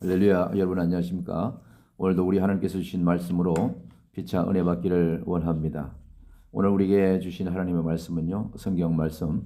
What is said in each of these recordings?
할렐루야. 여러분 안녕하십니까? 오늘도 우리 하나님께서 주신 말씀으로 피차 은혜 받기를 원합니다. 오늘 우리에게 주신 하나님의 말씀은요, 성경 말씀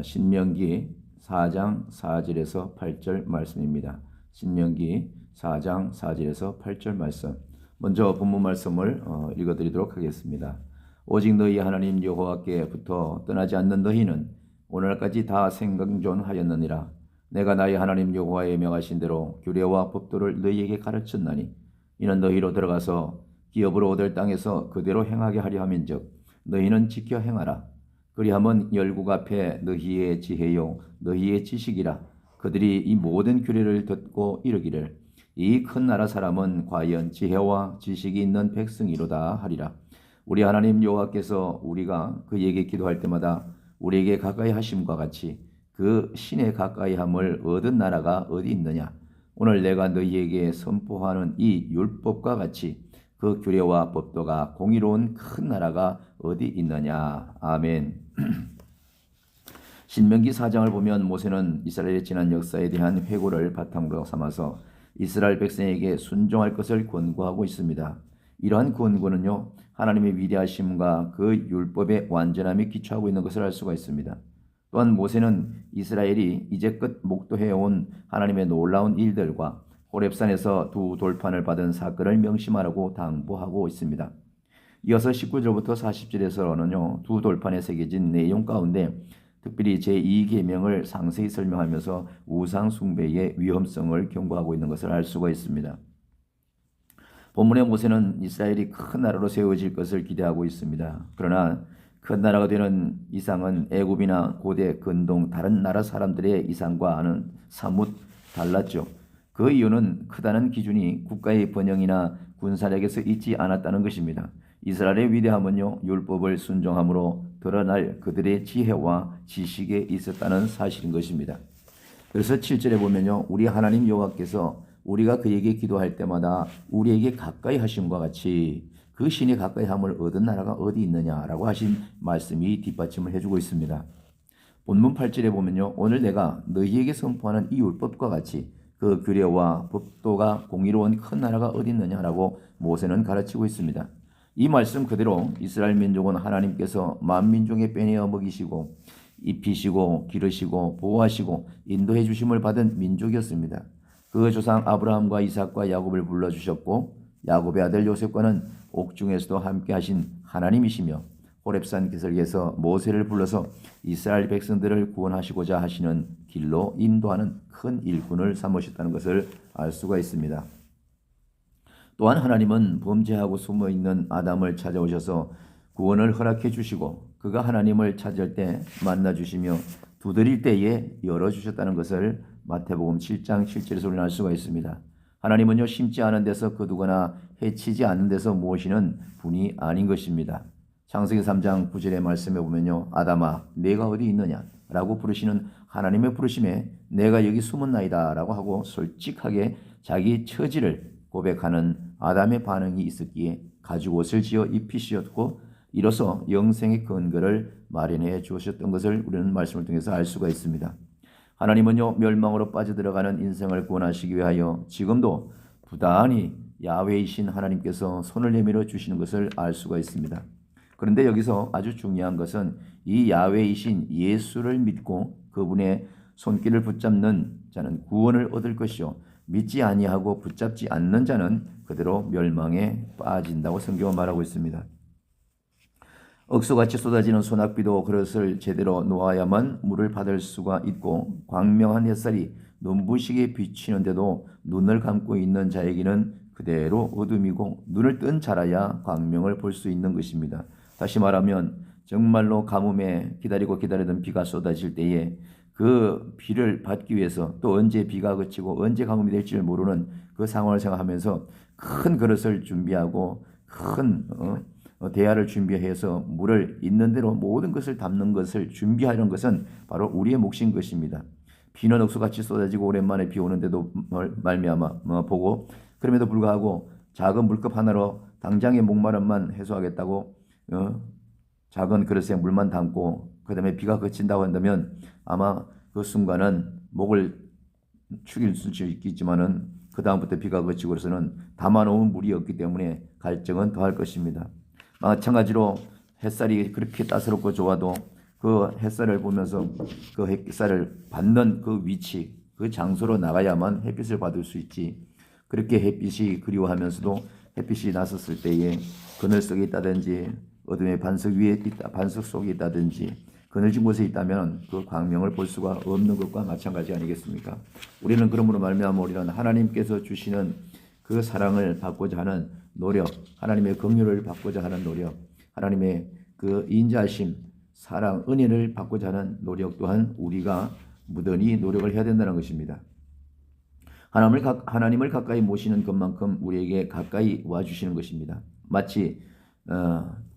신명기 4장 4절에서 8절 말씀입니다. 신명기 4장 4절에서 8절 말씀. 먼저 본문 말씀을 읽어드리도록 하겠습니다. 오직 너희 하나님 여호와께부터 떠나지 않는 너희는 오늘까지 다 생존하였느니라. 내가 나의 하나님 여호와의 명하신 대로 규례와 법도를 너희에게 가르쳤나니 이는 너희로 들어가서 기업으로 얻을 땅에서 그대로 행하게 하려 함인즉 너희는 지켜 행하라. 그리하면 열국 앞에 너희의 지혜요 너희의 지식이라. 그들이 이 모든 규례를 듣고 이르기를 이 큰 나라 사람은 과연 지혜와 지식이 있는 백성이로다 하리라. 우리 하나님 여호와께서 우리가 그에게 기도할 때마다 우리에게 가까이 하심과 같이 그 신에 가까이함을 얻은 나라가 어디 있느냐? 오늘 내가 너희에게 선포하는 이 율법과 같이 그 규례와 법도가 공의로운 큰 나라가 어디 있느냐? 아멘. 신명기 4장을 보면 모세는 이스라엘의 지난 역사에 대한 회고를 바탕으로 삼아서 이스라엘 백성에게 순종할 것을 권고하고 있습니다. 이러한 권고는요, 하나님의 위대하심과 그 율법의 완전함이 기초하고 있는 것을 알 수가 있습니다. 또한 모세는 이스라엘이 이제껏 목도해온 하나님의 놀라운 일들과 호렙산에서 두 돌판을 받은 사건을 명심하라고 당부하고 있습니다. 이어서 19절부터 40절에서는요, 두 돌판에 새겨진 내용 가운데 특별히 제2계명을 상세히 설명하면서 우상 숭배의 위험성을 경고하고 있는 것을 알 수가 있습니다. 본문의 모세는 이스라엘이 큰 나라로 세워질 것을 기대하고 있습니다. 그러나 큰 나라가 되는 이상은 애굽이나 고대 근동 다른 나라 사람들의 이상과는 사뭇 달랐죠. 그 이유는 크다는 기준이 국가의 번영이나 군사력에서 있지 않았다는 것입니다. 이스라엘의 위대함은요, 율법을 순종함으로 드러날 그들의 지혜와 지식에 있었다는 사실인 것입니다. 그래서 7절에 보면요, 우리 하나님 여호와께서 우리가 그에게 기도할 때마다 우리에게 가까이 하심과 같이 그 신이 가까이 함을 얻은 나라가 어디 있느냐라고 하신 말씀이 뒷받침을 해주고 있습니다. 본문 8절에 보면요, 오늘 내가 너희에게 선포하는 이 율법과 같이 그 규례와 법도가 공의로운 큰 나라가 어디 있느냐라고 모세는 가르치고 있습니다. 이 말씀 그대로 이스라엘 민족은 하나님께서 만민중에 빼내어 먹이시고 입히시고 기르시고 보호하시고 인도해 주심을 받은 민족이었습니다. 그 조상 아브라함과 이삭과 야곱을 불러주셨고 야곱의 아들 요셉과는 옥중에서도 함께 하신 하나님이시며 호렙산 기슭에서 모세를 불러서 이스라엘 백성들을 구원하시고자 하시는 길로 인도하는 큰 일꾼을 삼으셨다는 것을 알 수가 있습니다. 또한 하나님은 범죄하고 숨어있는 아담을 찾아오셔서 구원을 허락해 주시고 그가 하나님을 찾을 때 만나주시며 두드릴 때에 열어주셨다는 것을 마태복음 7장 7절에서 우리는 알 수가 있습니다. 하나님은요, 심지 않은 데서 거두거나 해치지 않는 데서 모시는 분이 아닌 것입니다. 창세기 3장 9절의 말씀에 보면요, 아담아 내가 어디 있느냐 라고 부르시는 하나님의 부르심에 내가 여기 숨었나이다 라고 하고 솔직하게 자기 처지를 고백하는 아담의 반응이 있었기에 가죽 옷을 지어 입히셨고 이로써 영생의 근거를 마련해 주셨던 것을 우리는 말씀을 통해서 알 수가 있습니다. 하나님은요, 멸망으로 빠져들어가는 인생을 구원하시기 위하여 지금도 부단히 야훼이신 하나님께서 손을 내밀어 주시는 것을 알 수가 있습니다. 그런데 여기서 아주 중요한 것은 이 야훼이신 예수를 믿고 그분의 손길을 붙잡는 자는 구원을 얻을 것이요 믿지 아니하고 붙잡지 않는 자는 그대로 멸망에 빠진다고 성경은 말하고 있습니다. 억수같이 쏟아지는 소낙비도 그릇을 제대로 놓아야만 물을 받을 수가 있고 광명한 햇살이 눈부시게 비치는데도 눈을 감고 있는 자에게는 그대로 어둠이고 눈을 뜬 자라야 광명을 볼 수 있는 것입니다. 다시 말하면 정말로 가뭄에 기다리던 비가 쏟아질 때에 그 비를 받기 위해서 또 언제 비가 그치고 언제 가뭄이 될지를 모르는 그 상황을 생각하면서 큰 그릇을 준비하고 큰 대야를 준비해서 물을 있는 대로 모든 것을 담는 것을 준비하는 것은 바로 우리의 몫인 것입니다. 비는 억수같이 쏟아지고 오랜만에 비 오는데도 말미암아 보고 그럼에도 불구하고 작은 물컵 하나로 당장의 목마름만 해소하겠다고 작은 그릇에 물만 담고 그 다음에 비가 그친다고 한다면 아마 그 순간은 목을 축일 수 있겠지만은 그 다음부터 비가 그치고 그래서는 담아놓은 물이 없기 때문에 갈증은 더할 것입니다. 마찬가지로 햇살이 그렇게 따스럽고 좋아도 그 햇살을 보면서 그 햇살을 받는 그 위치, 그 장소로 나가야만 햇빛을 받을 수 있지. 그렇게 햇빛이 그리워하면서도 햇빛이 났었을 때에 그늘 속에 있다든지 어둠의 반석 위에 있다, 반석 속에 있다든지 그늘진 곳에 있다면 그 광명을 볼 수가 없는 것과 마찬가지 아니겠습니까? 우리는 그러므로 말미암아 우리는 하나님께서 주시는 그 사랑을 받고자 하는 노력, 하나님의 긍휼을 받고자 하는 노력, 하나님의 그 인자심, 사랑, 은혜를 받고자 하는 노력 또한 우리가 무던히 노력을 해야 된다는 것입니다. 하나님을 가까이 모시는 것만큼 우리에게 가까이 와주시는 것입니다. 마치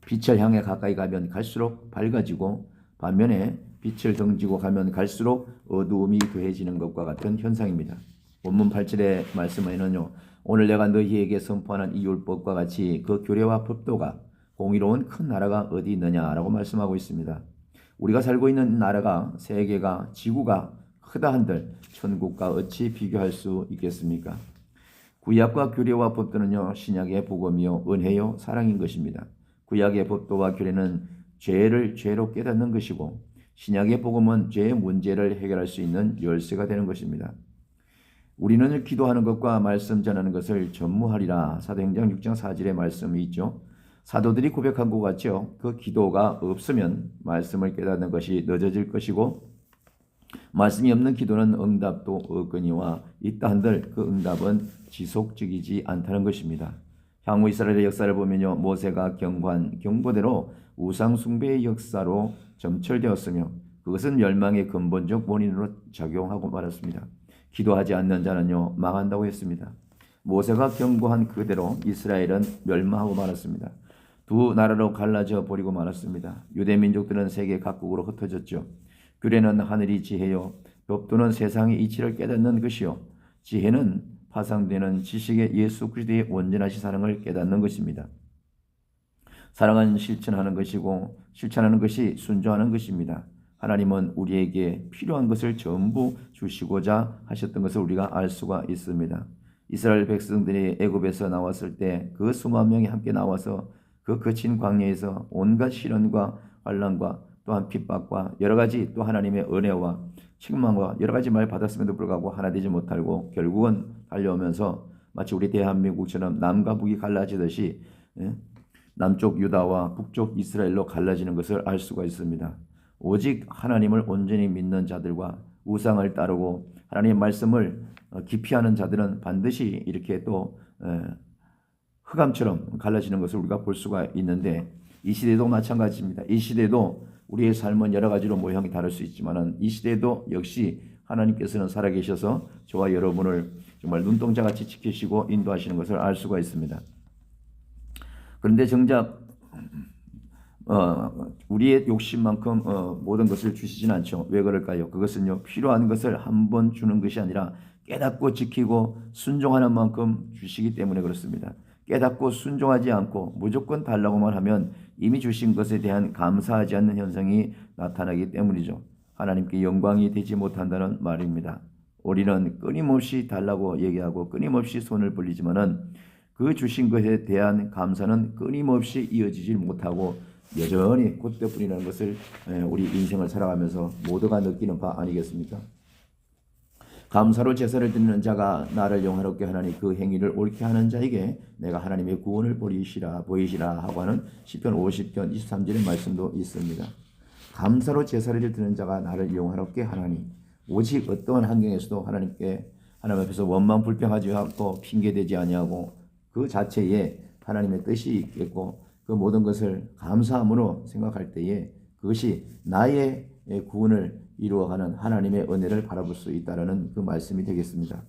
빛을 향해 가까이 가면 갈수록 밝아지고 반면에 빛을 등지고 가면 갈수록 어두움이 더해지는 것과 같은 현상입니다. 본문 8절의 말씀에는요. 오늘 내가 너희에게 선포하는 이 율법과 같이 그 규례와 법도가 공의로운 큰 나라가 어디 있느냐라고 말씀하고 있습니다. 우리가 살고 있는 나라가 세계가 지구가 크다 한들 천국과 어찌 비교할 수 있겠습니까? 구약과 규례와 법도는요. 신약의 복음이요 은혜요 사랑인 것입니다. 구약의 법도와 규례는 죄를 죄로 깨닫는 것이고 신약의 복음은 죄의 문제를 해결할 수 있는 열쇠가 되는 것입니다. 우리는 기도하는 것과 말씀 전하는 것을 전무하리라. 사도행전 6장 4절의 말씀이 있죠. 사도들이 고백한 것 같죠. 그 기도가 없으면 말씀을 깨닫는 것이 늦어질 것이고 말씀이 없는 기도는 응답도 없거니와 있다 한들 그 응답은 지속적이지 않다는 것입니다. 향후 이스라엘의 역사를 보면요. 모세가 경고한 경고대로 우상 숭배의 역사로 점철되었으며 그것은 멸망의 근본적 원인으로 작용하고 말았습니다. 기도하지 않는 자는요. 망한다고 했습니다. 모세가 경고한 그대로 이스라엘은 멸망하고 말았습니다. 두 나라로 갈라져 버리고 말았습니다. 유대 민족들은 세계 각국으로 흩어졌죠. 규례는 하늘이 지혜요 법도는 세상의 이치를 깨닫는 것이요 지혜는 파상되는 지식의 예수 그리스도의 온전하신 사랑을 깨닫는 것입니다. 사랑은 실천하는 것이고 실천하는 것이 순종하는 것입니다. 하나님은 우리에게 필요한 것을 전부 주시고자 하셨던 것을 우리가 알 수가 있습니다. 이스라엘 백성들이 애굽에서 나왔을 때 그 수만 명이 함께 나와서 그 거친 광야에서 온갖 시련과 환난과 또한 핍박과 여러 가지 또 하나님의 은혜와 책망과 여러 가지 말 받았음에도 불구하고 하나 되지 못하고 결국은 달려오면서 마치 우리 대한민국처럼 남과 북이 갈라지듯이 남쪽 유다와 북쪽 이스라엘로 갈라지는 것을 알 수가 있습니다. 오직 하나님을 온전히 믿는 자들과 우상을 따르고 하나님의 말씀을 기피하는 자들은 반드시 이렇게 또 흑암처럼 갈라지는 것을 우리가 볼 수가 있는데 이 시대도 마찬가지입니다. 이 시대도 우리의 삶은 여러 가지로 모형이 다를 수 있지만 이 시대도 역시 하나님께서는 살아계셔서 저와 여러분을 정말 눈동자같이 지키시고 인도하시는 것을 알 수가 있습니다. 그런데 정작 우리의 욕심만큼 모든 것을 주시진 않죠. 왜 그럴까요? 그것은요. 필요한 것을 한 번 주는 것이 아니라 깨닫고 지키고 순종하는 만큼 주시기 때문에 그렇습니다. 깨닫고 순종하지 않고 무조건 달라고만 하면 이미 주신 것에 대한 감사하지 않는 현상이 나타나기 때문이죠. 하나님께 영광이 되지 못한다는 말입니다. 우리는 끊임없이 달라고 얘기하고 끊임없이 손을 벌리지만은 그 주신 것에 대한 감사는 끊임없이 이어지지 못하고 여전히 그때뿐이라는 것을 우리 인생을 살아가면서 모두가 느끼는 바 아니겠습니까? 감사로 제사를 드리는 자가 나를 영화롭게 하나니 그 행위를 옳게 하는 자에게 내가 하나님의 구원을 보이시라 하고 하는 시편 50편 23절의 말씀도 있습니다. 감사로 제사를 드리는 자가 나를 영화롭게 하나니 오직 어떠한 환경에서도 하나님 앞에서 원망 불평하지 않고 핑계대지 아니하고 그 자체에 하나님의 뜻이 있겠고 그 모든 것을 감사함으로 생각할 때에 그것이 나의 구원을 이루어가는 하나님의 은혜를 바라볼 수 있다는 그 말씀이 되겠습니다.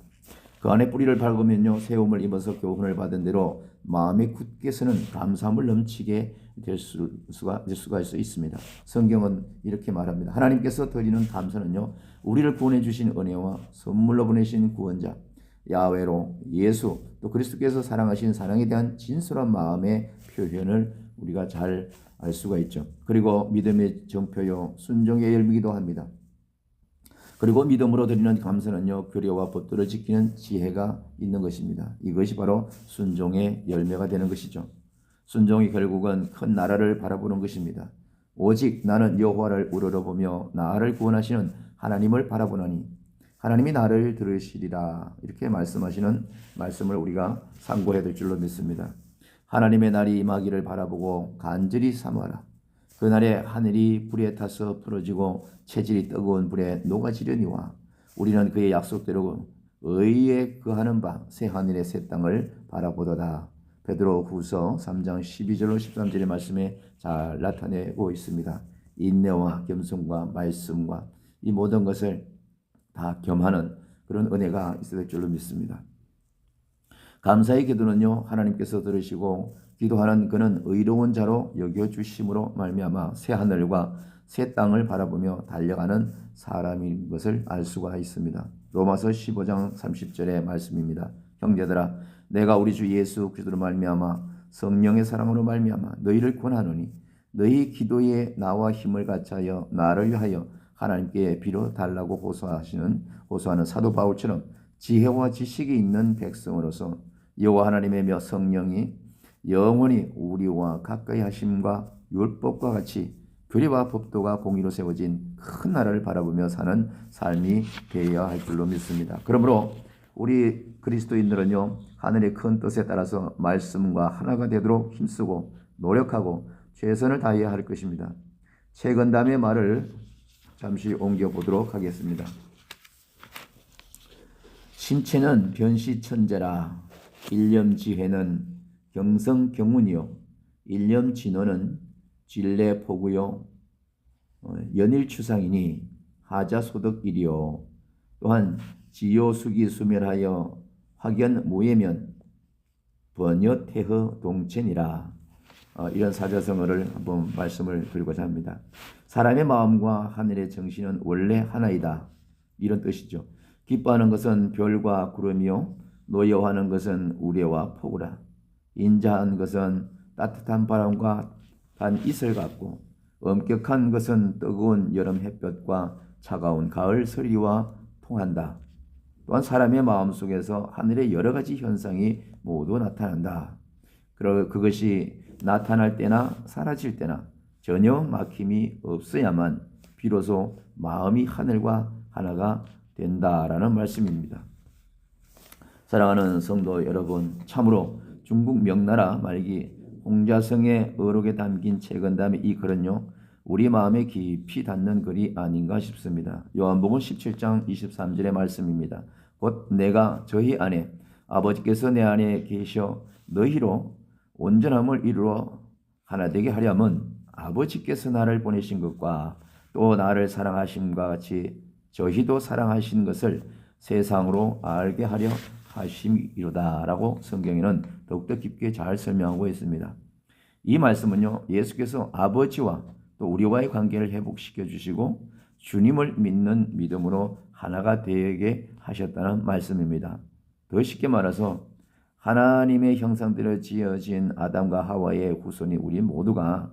그 안에 뿌리를 밟으면요 세움을 입어서 교훈을 받은 대로 마음이 굳게 서는 감사함을 넘치게 될 수가 있습니다. 성경은 이렇게 말합니다. 하나님께서 드리는 감사는요 우리를 구원해 주신 은혜와 선물로 보내신 구원자 야훼로 예수 또 그리스도께서 사랑하신 사랑에 대한 진솔한 마음의 표현을 우리가 잘 알 수가 있죠. 그리고 믿음의 정표요 순종의 열매이기도 합니다. 그리고 믿음으로 드리는 감사는요, 규례와 법도를 지키는 지혜가 있는 것입니다. 이것이 바로 순종의 열매가 되는 것이죠. 순종이 결국은 큰 나라를 바라보는 것입니다. 오직 나는 여호와를 우러러보며 나를 구원하시는 하나님을 바라보나니 하나님이 나를 들으시리라. 이렇게 말씀하시는 말씀을 우리가 상고해야 될 줄로 믿습니다. 하나님의 날이 임하기를 바라보고 간절히 사모하라. 그날에 하늘이 불에 타서 풀어지고 체질이 뜨거운 불에 녹아지려니와 우리는 그의 약속대로 의에 거하는 바 새 하늘의 새 땅을 바라보도다. 베드로 후서 3장 12절로 13절의 말씀에 잘 나타내고 있습니다. 인내와 겸손과 말씀과 이 모든 것을 다 겸하는 그런 은혜가 있어야 될 줄로 믿습니다. 감사의 기도는요, 하나님께서 들으시고 기도하는 그는 의로운 자로 여겨주심으로 말미암아 새 하늘과 새 땅을 바라보며 달려가는 사람인 것을 알 수가 있습니다. 로마서 15장 30절의 말씀입니다. 형제들아, 내가 우리 주 예수 그리스도로 말미암아 성령의 사랑으로 말미암아 너희를 권하노니 너희 기도에 나와 힘을 같이하여 나를 위하여 하나님께 빌어 달라고 호소하는 사도 바울처럼 지혜와 지식이 있는 백성으로서 여호와 하나님의 성령이 영원히 우리와 가까이 하심과 율법과 같이 규례와 법도가 공의로 세워진 큰 나라를 바라보며 사는 삶이 되어야 할 줄로 믿습니다. 그러므로 우리 그리스도인들은요, 하늘의 큰 뜻에 따라서 말씀과 하나가 되도록 힘쓰고 노력하고 최선을 다해야 할 것입니다. 최근담의 말을 잠시 옮겨보도록 하겠습니다. 신체는 변시천재라 일념지혜는 경성경운이요 일념진언은 진례포구요 연일추상이니 하자소득이리요 또한 지요수기 수멸하여 확연무예면 번여태허 동체니라. 이런 사자성어를 한번 말씀을 드리고자 합니다. 사람의 마음과 하늘의 정신은 원래 하나이다. 이런 뜻이죠. 기뻐하는 것은 별과 구름이요 노여워하는 것은 우레와 폭우라. 인자한 것은 따뜻한 바람과 단 이슬 같고 엄격한 것은 뜨거운 여름 햇볕과 차가운 가을 서리와 통한다. 또한 사람의 마음속에서 하늘의 여러 가지 현상이 모두 나타난다. 그것이 나타날 때나 사라질 때나 전혀 막힘이 없어야만 비로소 마음이 하늘과 하나가 된다라는 말씀입니다. 사랑하는 성도 여러분, 참으로 중국 명나라 말기 홍자성의 어록에 담긴 최근담의 이 글은요, 우리 마음에 깊이 닿는 글이 아닌가 싶습니다. 요한복음 17장 23절의 말씀입니다. 곧 내가 저희 안에 아버지께서 내 안에 계셔 너희로 온전함을 이루어 하나 되게 하려면 아버지께서 나를 보내신 것과 또 나를 사랑하심과 같이 저희도 사랑하신 것을 세상으로 알게 하려 하심이로다 라고 성경에는 더욱더 깊게 잘 설명하고 있습니다. 이 말씀은요, 예수께서 아버지와 또 우리와의 관계를 회복시켜 주시고 주님을 믿는 믿음으로 하나가 되게 하셨다는 말씀입니다. 더 쉽게 말해서 하나님의 형상대로 지어진 아담과 하와의 후손이 우리 모두가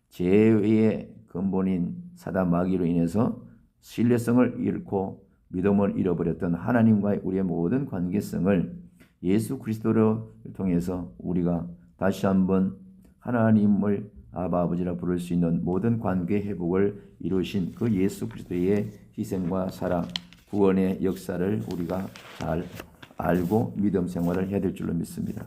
죄의 근본인 사단 마귀로 인해서 신뢰성을 잃고 믿음을 잃어버렸던 하나님과의 우리의 모든 관계성을 예수 그리스도를 통해서 우리가 다시 한번 하나님을 아버지라 부를 수 있는 모든 관계 회복을 이루신 그 예수 그리스도의 희생과 사랑, 구원의 역사를 우리가 잘 알고 믿음 생활을 해야 될 줄로 믿습니다.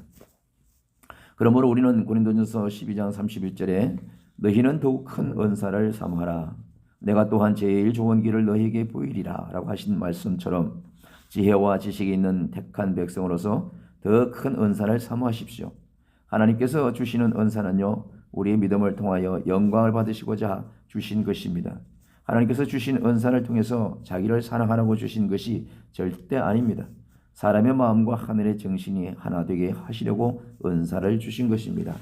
그러므로 우리는 고린도전서 12장 31절에 너희는 더욱 큰 은사를 사모하라. 내가 또한 제일 좋은 길을 너희에게 보이리라 라고 하신 말씀처럼 지혜와 지식이 있는 택한 백성으로서 더 큰 은사를 사모하십시오. 하나님께서 주시는 은사는요, 우리의 믿음을 통하여 영광을 받으시고자 주신 것입니다. 하나님께서 주신 은사를 통해서 자기를 사랑하라고 주신 것이 절대 아닙니다. 사람의 마음과 하늘의 정신이 하나 되게 하시려고 은사를 주신 것입니다.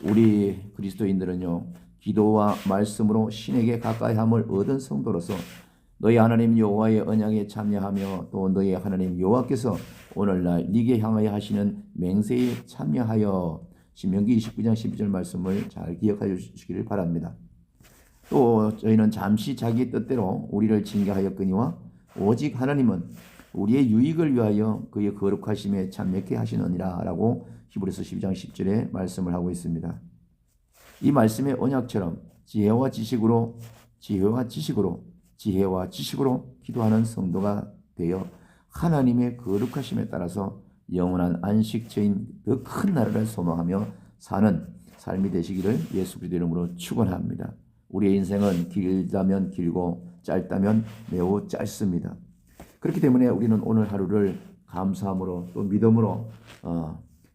우리 그리스도인들은요, 기도와 말씀으로 신에게 가까이함을 얻은 성도로서 너희 하나님 여호와의 언약에 참여하며 또 너희 하나님 여호와께서 오늘날 네게 향하여 하시는 맹세에 참여하여 신명기 29장 12절 말씀을 잘 기억하여 주시기를 바랍니다. 또 저희는 잠시 자기 뜻대로 우리를 징계하였거니와 오직 하나님은 우리의 유익을 위하여 그의 거룩하심에 참여케 하시느니라 라고 히브리서 12장 10절에 말씀을 하고 있습니다. 이 말씀의 언약처럼 지혜와 지식으로 기도하는 성도가 되어 하나님의 거룩하심에 따라서 영원한 안식처인 더 큰 나라를 소망하며 사는 삶이 되시기를 예수 그리스도 이름으로 축원합니다. 우리의 인생은 길다면 길고 짧다면 매우 짧습니다. 그렇기 때문에 우리는 오늘 하루를 감사함으로 또 믿음으로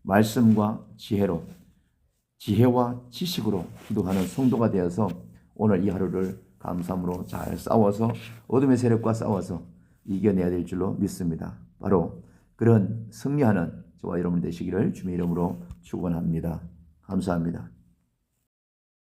말씀과 지혜와 지식으로 기도하는 성도가 되어서 오늘 이 하루를 감사함으로 잘 싸워서 어둠의 세력과 싸워서 이겨내야 될 줄로 믿습니다. 바로 그런 승리하는 저와 여러분 되시기를 주님의 이름으로 축원합니다. 감사합니다.